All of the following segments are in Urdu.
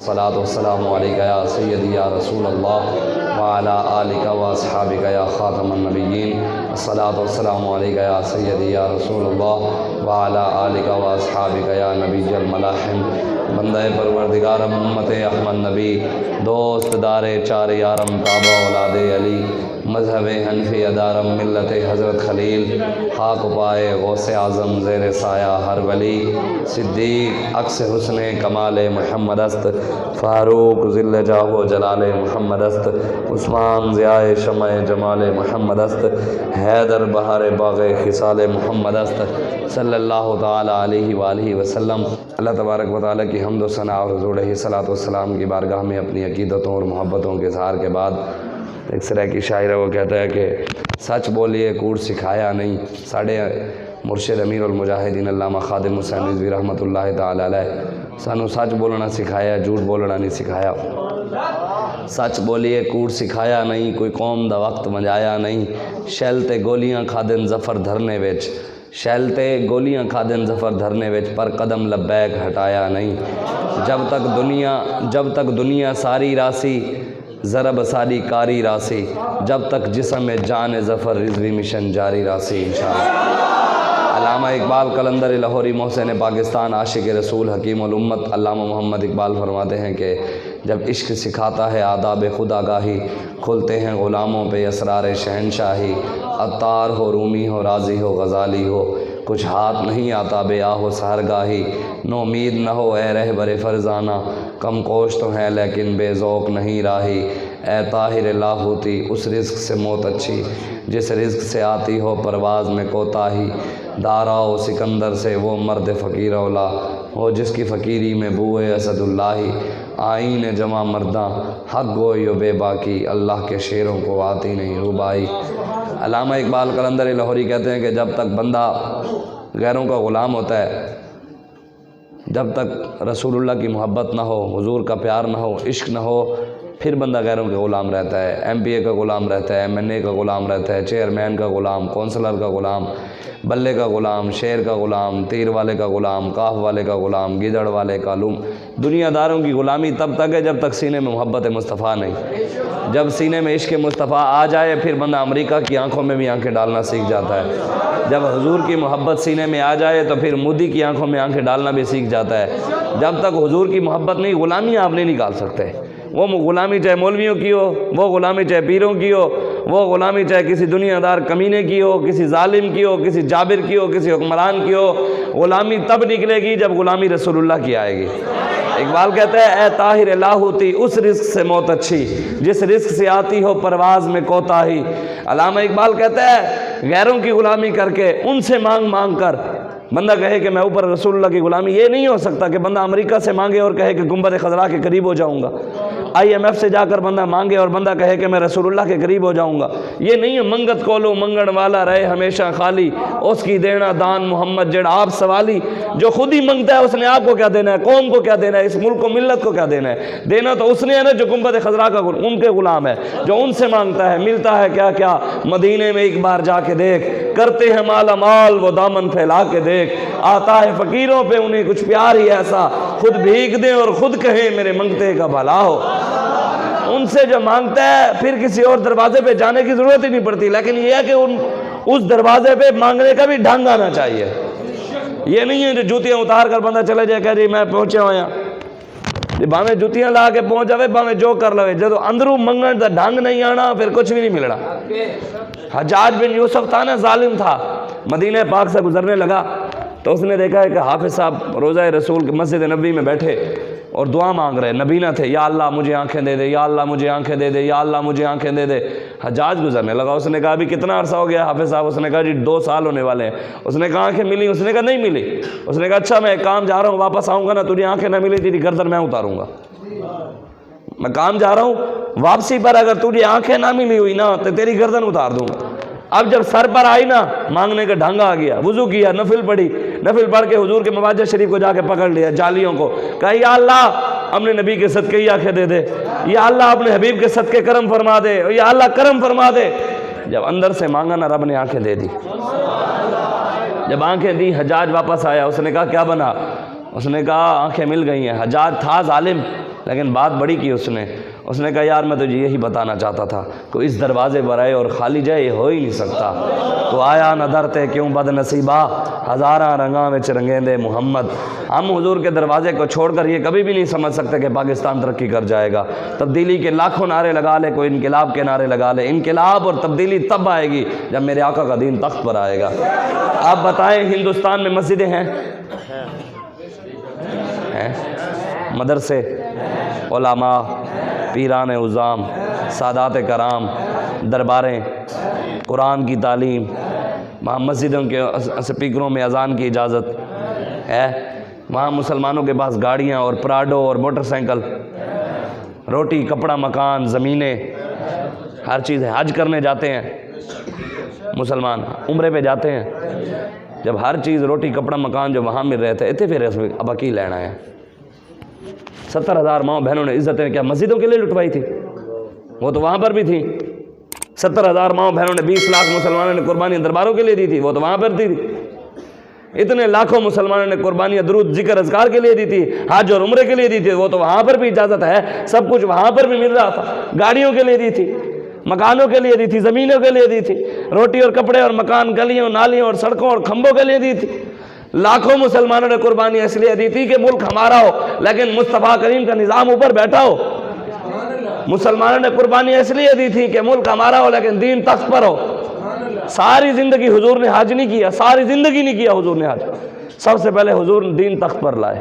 الصلاۃ والسلام علیکہ یا سیدی یا رسول اللہ وعلی آلک و اصحابک یا خاتم النبیین، الصلاۃ والسلام علیکہ یا سیدی یا رسول اللہ وعلی آلک و اصحابک یا نبی الملاحم۔ بندہ پروردگارم امت احمد نبی، دوست دار چار یارم تابع اولاد علی، مذہب حنفی ادارم ملت حضرت خلیل، خاک پائے غوث اعظم زیر سایہ ہر ولی، صدیق عکس حسن کمال محمد است، فاروق ذل جاہ و جلال محمد است، عثمان ضیاء شمع جمال محمد است، حیدر بہار باغ خصال محمد است، صلی اللہ تعالی علیہ وآلہ وسلم۔ اللہ تبارک و تعالیٰ کی حمد و ثنا اور حضور علیہ الصلوۃ والسلام کی بارگاہ میں اپنی عقیدتوں اور محبتوں کے اظہار کے بعد ایک سرائے کی شاعر ہے، وہ کہتا ہے کہ سچ بولیے کوڑ سکھایا نہیں۔ ساڑھے مرشد امیر المجاہدین علامہ خادم حسین رضوی رحمۃ اللہ تعالی علیہ سانو سچ بولنا سکھایا، جھوٹ بولنا نہیں سکھایا۔ سچ بولیے کوڑ سکھایا نہیں، کوئی قوم دا وقت منجایا نہیں، شیل تے گولیاں کھادن ظفر دھرنے وچ، شیل تے گولیاں کھادن ظفر دھرنے وچ، پر قدم لبیک ہٹایا نہیں۔ جب تک دنیا ساری راسی، ضرب ساری کاری راسی، جب تک جسم میں جان ظفر رضوی مشن جاری راسی انشاءاللہ۔ علامہ اقبال قلندر لاہوری محسن پاکستان عاشق رسول حکیم الامت علامہ محمد اقبال فرماتے ہیں کہ جب عشق سکھاتا ہے آداب خدا گاہی، کھلتے ہیں غلاموں پہ اسرار شہنشاہی، عطار ہو رومی ہو رازی ہو غزالی ہو، کچھ ہاتھ نہیں آتا بے آہ و سحرگاہی، نو امید نہ ہو اے رہبر فرزانہ، کم کوش تو ہیں لیکن بے ذوق نہیں راہی، اے طاہر لاہوتی اس رزق سے موت اچھی، جس رزق سے آتی ہو پرواز میں کوتاہی، دارا و سکندر سے وہ مرد فقیر اولا ہو، جس کی فقیری میں بوئے اسد اللہ، آئین جمع مرداں حق گوئی و بے باکی، اللہ کے شیروں کو آتی نہیں ربائی۔ علامہ اقبال قلندر لاہوری کہتے ہیں کہ جب تک بندہ غیروں کا غلام ہوتا ہے، جب تک رسول اللہ کی محبت نہ ہو، حضور کا پیار نہ ہو، عشق نہ ہو، پھر بندہ غیروں کے غلام رہتا ہے، ایم پی اے کا غلام رہتا ہے، MNA کا غلام رہتا ہے، چیئرمین کا غلام، کونسلر کا غلام، بلے کا غلام، شیر کا غلام، تیر والے کا غلام، کاف والے کا غلام، گدڑ والے کا دنیا داروں کی غلامی تب تک ہے جب تک سینے میں محبت مصطفیٰ نہیں۔ جب سینے میں عشق مصطفیٰ آ جائے پھر بندہ امریکہ کی آنکھوں میں بھی آنکھیں ڈالنا سیکھ جاتا ہے۔ جب حضور کی محبت سینے میں آ جائے تو پھر مودی کی آنکھوں میں آنکھیں ڈالنا بھی سیکھ جاتا ہے۔ جب تک حضور کی محبت نہیں، غلامی آپ نہیں نکال سکتے۔ وہ غلامی چاہے مولویوں کی ہو، وہ غلامی چاہے پیروں کی ہو، وہ غلامی چاہے کسی دنیا دار کمینے کی ہو، کسی ظالم کی ہو، کسی جابر کی ہو، کسی حکمران کی ہو، غلامی تب نکلے گی جب غلامی رسول اللہ کی آئے گی۔ اقبال کہتا ہے اے طاہر لاہوتی اس رزق سے موت اچھی، جس رزق سے آتی ہو پرواز میں کوتاہی۔ علامہ اقبال کہتا ہے غیروں کی غلامی کر کے، ان سے مانگ مانگ کر بندہ کہے کہ میں اوپر رسول اللہ کی غلامی، یہ نہیں ہو سکتا کہ بندہ امریکہ سے مانگے اور کہے کہ گنبد خضرا کے قریب ہو جاؤں گا، IMF سے جا کر بندہ مانگے اور بندہ کہے کہ میں رسول اللہ کے قریب ہو جاؤں گا۔ یہ نہیں ہے منگت کولو منگن والا رہے ہمیشہ خالی، اس کی دینا دان محمد جڑ آپ سوالی۔ جو خود ہی منگتا ہے اس نے آپ کو کیا دینا ہے، قوم کو کیا دینا ہے، اس ملک کو ملت کو کیا دینا ہے؟ دینا تو اس نے ہے نا جو گنبد خضرا کا ان کے غلام ہے، جو ان سے مانگتا ہے۔ ملتا ہے کیا کیا مدینے میں ایک بار جا کے دیکھ، کرتے ہیں مالا مال وہ دامن پھیلا کے دیکھ، آتا ہے فقیروں پہ انہیں کچھ پیار ہی ایسا، خود بھیگ دیں اور خود کہیں میرے منگتے کا بھلا ہو۔ ان سے جو مانگتا ہے پھر کسی اور دروازے پہ جانے کی ضرورت ہی نہیں پڑتی، لیکن یہ ہے کہ اس دروازے پہ مانگنے کا بھی ڈھنگ آنا چاہیے۔ یہ نہیں ہے جو جوتیاں اتار کر بندہ چلے جائے کہ جی میں پہنچے ہوا یہاں، باویں جوتیاں لا کے پہنچ جاوے، باویں جو کر لوے، جب اندروں منگن دا ڈھنگ نہیں آنا پھر کچھ بھی نہیں ملنا۔ حجاج بن یوسف تھا نا، ظالم تھا، مدینہ پاک سے گزرنے لگا تو اس نے دیکھا ہے کہ حافظ صاحب روضہ رسول کے مسجد نبی میں بیٹھے اور دعا مانگ رہے، نبی نہ تھے، یا اللہ مجھے آنکھیں دے دے، یا اللہ مجھے آنکھیں دے دے، یا اللہ مجھے آنکھیں دے دے۔ حجاج گزرنے لگا، اس نے کہا ابھی کتنا عرصہ ہو گیا حافظ صاحب؟ اس نے کہا جی 2 سال ہونے والے ہیں۔ اس نے کہا آنکھیں ملی؟ اس نے کہا نہیں ملی۔ اس نے کہا اچھا میں ایک کام جا رہا ہوں، واپس آؤں گا نا تجھے آنکھیں نہ ملی تیری گردن میں اتاروں گا۔ میں کام جا رہا ہوں، واپسی پر اگر تجھے آنکھیں نہ ملی ہوئی نا تو تیری گردن اتار دوں گا۔ اب جب سر پر آئی نا مانگنے کا ڈھنگ آ گیا، وضو کیا، نفل پڑھی، نفل پڑھ کے حضور کے مواجہ شریف کو جا کے پکڑ لیا جالیوں کو، کہا یا اللہ اپنے نبی کے صدقے ہی آنکھیں دے دے، یا اللہ اپنے حبیب کے صدقے کرم فرما دے، یا اللہ کرم فرما دے۔ جب اندر سے مانگا نا رب نے آنکھیں دے دی۔ جب آنکھیں دی حجاج واپس آیا، اس نے کہا کیا بنا؟ اس نے کہا آنکھیں مل گئی ہیں۔ حجاج تھا ظالم لیکن بات بڑی کی اس نے کہا یار میں تجھے یہی بتانا چاہتا تھا کہ اس دروازے پر آئے اور خالی جائے یہ ہو ہی نہیں سکتا، تو آیا نہ درتے کیوں بد نصیبہ ہزاراں رنگاں وچ رنگیندے محمد۔ ہم حضور کے دروازے کو چھوڑ کر یہ کبھی بھی نہیں سمجھ سکتے کہ پاکستان ترقی کر جائے گا۔ تبدیلی کے لاکھوں نعرے لگا لے، کوئی انقلاب کے نعرے لگا لے، انقلاب اور تبدیلی تب آئے گی جب میرے آقا کا دین تخت پر آئے گا۔ آپ بتائیں ہندوستان میں مسجدیں ہیں؟ مدرسے، علماء، پیران عظام، سادات کرام، درباریں، قرآن کی تعلیم، وہاں مسجدوں کے سپیکروں میں اذان کی اجازت ہے، وہاں مسلمانوں کے پاس گاڑیاں اور پراڈو اور موٹر سائیکل، روٹی کپڑا مکان زمینیں ہر چیز ہے۔ حج کرنے جاتے ہیں مسلمان، عمرے پہ جاتے ہیں، جب ہر چیز روٹی کپڑا مکان جو وہاں مل رہے تھے اتنے پھر اب کی لینا ہے۔ 70,000 ماں بہنوں نے عزتیں کیا مسجدوں کے لیے لٹوائی تھی؟ وہ تو وہاں پر بھی تھی۔ 70,000 ماں بہنوں نے 20 لاکھ مسلمانوں نے قربانیاں درباروں کے لیے دی تھی، وہ تو وہاں پر تھی۔ اتنے لاکھوں مسلمانوں نے قربانیاں درود ذکر اذکار کے لیے دی تھی، حج اور عمرے کے لیے دی تھی، وہ تو وہاں پر بھی اجازت ہے، سب کچھ وہاں پر بھی مل رہا تھا۔ گاڑیوں کے لیے دی تھی، مکانوں کے لیے دی تھی، زمینوں کے لیے دی تھی، روٹی اور کپڑے اور مکان گلیوں نالیوں اور سڑکوں اور کھمبوں کے لیے دی تھی۔ لاکھوں مسلمانوں نے قربانیاں اس لیے دی تھی کہ ملک ہمارا ہو، لیکن مصطفیٰ کریم کا نظام اوپر بیٹھا ہو۔ مسلمانوں نے قربانیاں اس لیے دی تھی کہ ملک ہمارا ہو لیکن دین تخت پر ہو۔ ساری زندگی حضور نے حج نہیں کیا، ساری زندگی نہیں کیا حضور نے حج۔ سب سے پہلے حضور دین تخت پر لائے،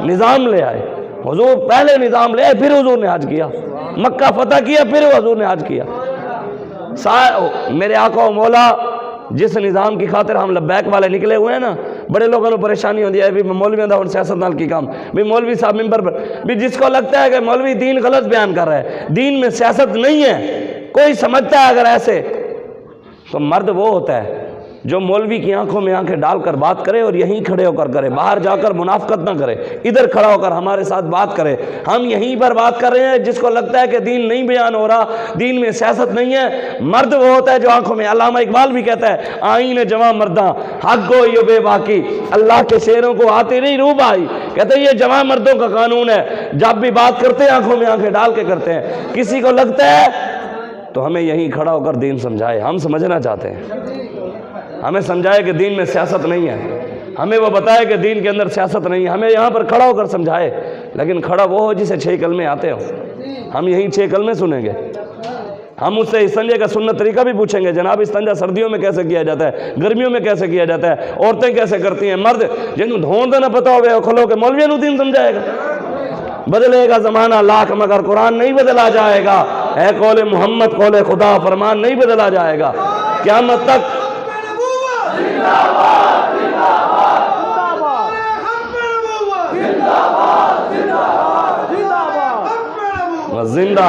نظام لے آئے۔ حضور پہلے نظام لے آئے، پھر حضور نے حج کیا۔ مکہ فتح کیا، پھر حضور نے حج کیا۔ میرے آقا و مولا جس نظام کی خاطر ہم لبیک والے نکلے ہوئے ہیں نا، بڑے لوگوں کو پریشانی ہوتی ہے بھی مولویوں دا اور سیاست نال کی کام، بھی مولوی صاحب ممبر پر بھی جس کو لگتا ہے کہ مولوی دین غلط بیان کر رہا ہے، دین میں سیاست نہیں ہے، کوئی سمجھتا ہے اگر ایسے تو مرد وہ ہوتا ہے جو مولوی کی آنکھوں میں آنکھیں ڈال کر بات کرے اور یہیں کھڑے ہو کر کرے، باہر جا کر منافقت نہ کرے، ادھر کھڑا ہو کر ہمارے ساتھ بات کرے۔ ہم یہیں پر بات کر رہے ہیں، جس کو لگتا ہے کہ دین نہیں بیان ہو رہا، دین میں سیاست نہیں ہے، مرد وہ ہوتا ہے جو آنکھوں میں، علامہ اقبال بھی کہتا ہے آئین جواں مرداں حق گو یہ بے باقی، اللہ کے شعروں کو آتی نہیں روح آئی، کہتے ہیں یہ جواں مردوں کا قانون ہے، جب بھی بات کرتے ہیں آنکھوں میں آنکھیں ڈال کے کرتے ہیں۔ کسی کو لگتا ہے تو ہمیں یہیں کھڑا ہو کر دین سمجھائے، ہم سمجھنا چاہتے ہیں، ہمیں سمجھائے کہ دین میں سیاست نہیں ہے، ہمیں وہ بتائے کہ دین کے اندر سیاست نہیں ہے، ہمیں یہاں پر کھڑا ہو کر سمجھائے، لیکن کھڑا وہ ہو جسے 6 کلمے آتے ہو۔ ہم یہیں 6 کلمے سنیں گے، ہم اس سے استنجے کا سنت طریقہ بھی پوچھیں گے، جناب استنجا سردیوں میں کیسے کیا جاتا ہے، گرمیوں میں کیسے کیا جاتا ہے، عورتیں کیسے کرتی ہیں، مرد جن کو دھون دینا پتا ہوگا کھلو کے مولوی نو دین سمجھائے گا۔ بدلے گا زمانہ لاکھ مگر قرآن نہیں بدلا جائے گا، اے قول محمد قول خدا فرمان نہیں بدلا جائے گا قیامت تک۔ زندہ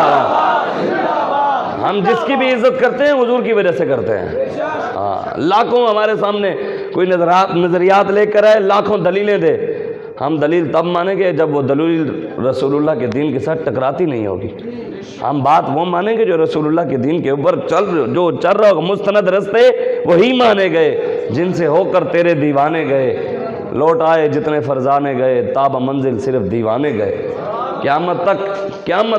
ہم جس کی بھی عزت کرتے ہیں حضور کی وجہ سے کرتے ہیں۔ لاکھوں ہمارے سامنے کوئی نظریات لے کر آئے، لاکھوں دلیلیں دے، ہم دلیل تب مانیں گے جب وہ دلیل رسول اللہ کے دین کے ساتھ ٹکراتی نہیں ہوگی۔ ہم بات وہ مانیں گے جو رسول اللہ کے دین کے اوپر جو چل رہا ہوگا، مستند رستے وہی مانے گئے جن سے ہو کر تیرے دیوانے گئے، لوٹ آئے جتنے فرزانے گئے، تاب منزل صرف دیوانے گئے۔ قیامت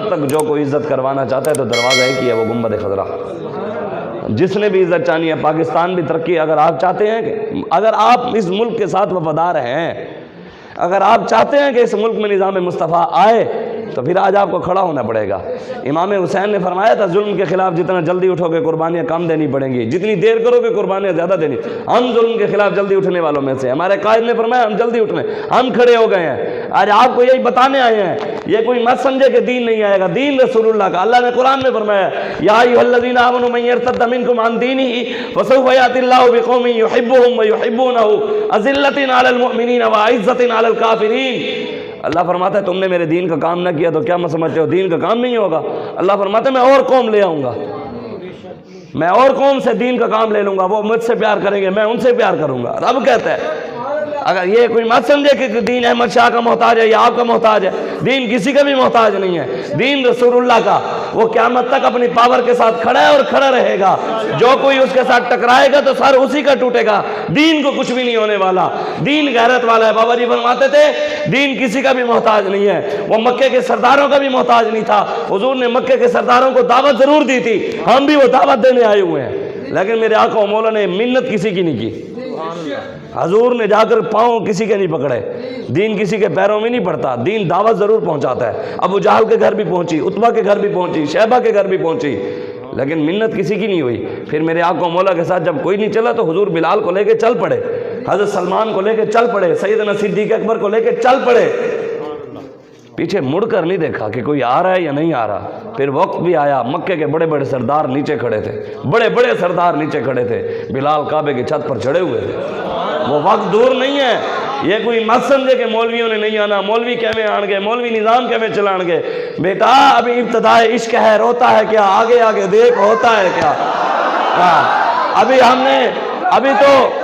تک جو کوئی عزت کروانا چاہتا ہے تو دروازہ ایک ہی ہے، وہ گنبد خضرا۔ جس نے بھی عزت چاہنی ہے، پاکستان بھی ترقی، اگر آپ چاہتے ہیں کہ اگر آپ اس ملک کے ساتھ وفادار ہیں، اگر آپ چاہتے ہیں کہ اس ملک میں نظام مصطفیٰ آئے تو پھر آج آپ کو کھڑا ہونا پڑے گا۔ امام حسین نے فرمایا تھا ظلم کے خلاف جتنا جلدی اٹھو گے قربانیاں کم دینی پڑیں گی، جتنی دیر کرو گے قربانیاں زیادہ دینی۔ ہم ظلم کے خلاف جلدی اٹھنے والوں میں سے، ہمارے قائد نے فرمایا ہم جلدی اٹھنے، ہم کھڑے ہو گئے ہیں۔ آج آپ کو یہی بتانے آئے ہیں، یہ کوئی مت سمجھے کہ دین نہیں آئے گا، دین رسول اللہ کا۔ اللہ نے قرآن میں فرمایا یا ایھا الذین آمنوا من یرتد منکم عن دینہ فسوف یأتی اللہ بقوم یحبهم ویحبونہ اذلۃ علی المؤمنین وعزۃ علی الکافرین۔ اللہ فرماتا ہے تم نے میرے دین کا کام نہ کیا تو کیا میں سمجھتے ہو دین کا کام نہیں ہوگا؟ اللہ فرماتا ہے میں اور قوم لے آؤں گا، میں اور قوم سے دین کا کام لے لوں گا، وہ مجھ سے پیار کریں گے، میں ان سے پیار کروں گا۔ رب کہتا ہے اگر یہ کوئی مت سمجھے کہ دین احمد شاہ کا محتاج ہے یا آپ کا محتاج ہے، دین کسی کا بھی محتاج نہیں ہے، دین رسول اللہ کا، وہ قیامت تک اپنی پاور کے ساتھ کھڑا ہے اور کھڑا رہے گا، جو کوئی اس کے ساتھ ٹکرائے گا تو سر اسی کا ٹوٹے گا، دین کو کچھ بھی نہیں ہونے والا، دین غیرت والا ہے۔ بابا جی فرماتے تھے دین کسی کا بھی محتاج نہیں ہے، وہ مکے کے سرداروں کا بھی محتاج نہیں تھا، حضور نے مکے کے سرداروں کو دعوت ضرور دی تھی، ہم بھی وہ دعوت دینے آئے ہوئے ہیں، لیکن میرے آقا و مولا نے منت کسی کی نہیں کی، حضور نے جا کر پاؤں کسی کے نہیں پکڑے، دین کسی کے پیروں میں نہیں پڑتا، دین دعوت ضرور پہنچاتا ہے۔ ابو جہل کے گھر بھی پہنچی، عتبہ کے گھر بھی پہنچی، شیبہ کے گھر بھی پہنچی، لیکن منت کسی کی نہیں ہوئی۔ پھر میرے آقا و مولا کے ساتھ جب کوئی نہیں چلا تو حضور بلال کو لے کے چل پڑے، حضرت سلمان کو لے کے چل پڑے، سیدنا صدیق اکبر کو لے کے چل پڑے، پیچھے مڑ کر نہیں دیکھا کہ کوئی آ رہا ہے یا نہیں آ رہا۔ پھر وقت بھی آیا، مکے کے بڑے بڑے سردار نیچے کھڑے تھے، بڑے بڑے سردار نیچے کھڑے تھے، بلال کعبے کی چھت پر چڑھے ہوئے تھے۔ وہ وقت دور نہیں ہے، یہ کوئی مت سمجھے کہ مولویوں نے نہیں آنا، مولوی کیویں آن گے، مولوی نظام کیویں چلان گے۔ بیٹا ابھی ابتدائے عشق ہے، روتا ہے کیا، آگے آگے دیکھ ہوتا ہے کیا۔ ابھی ہم نے ابھی تو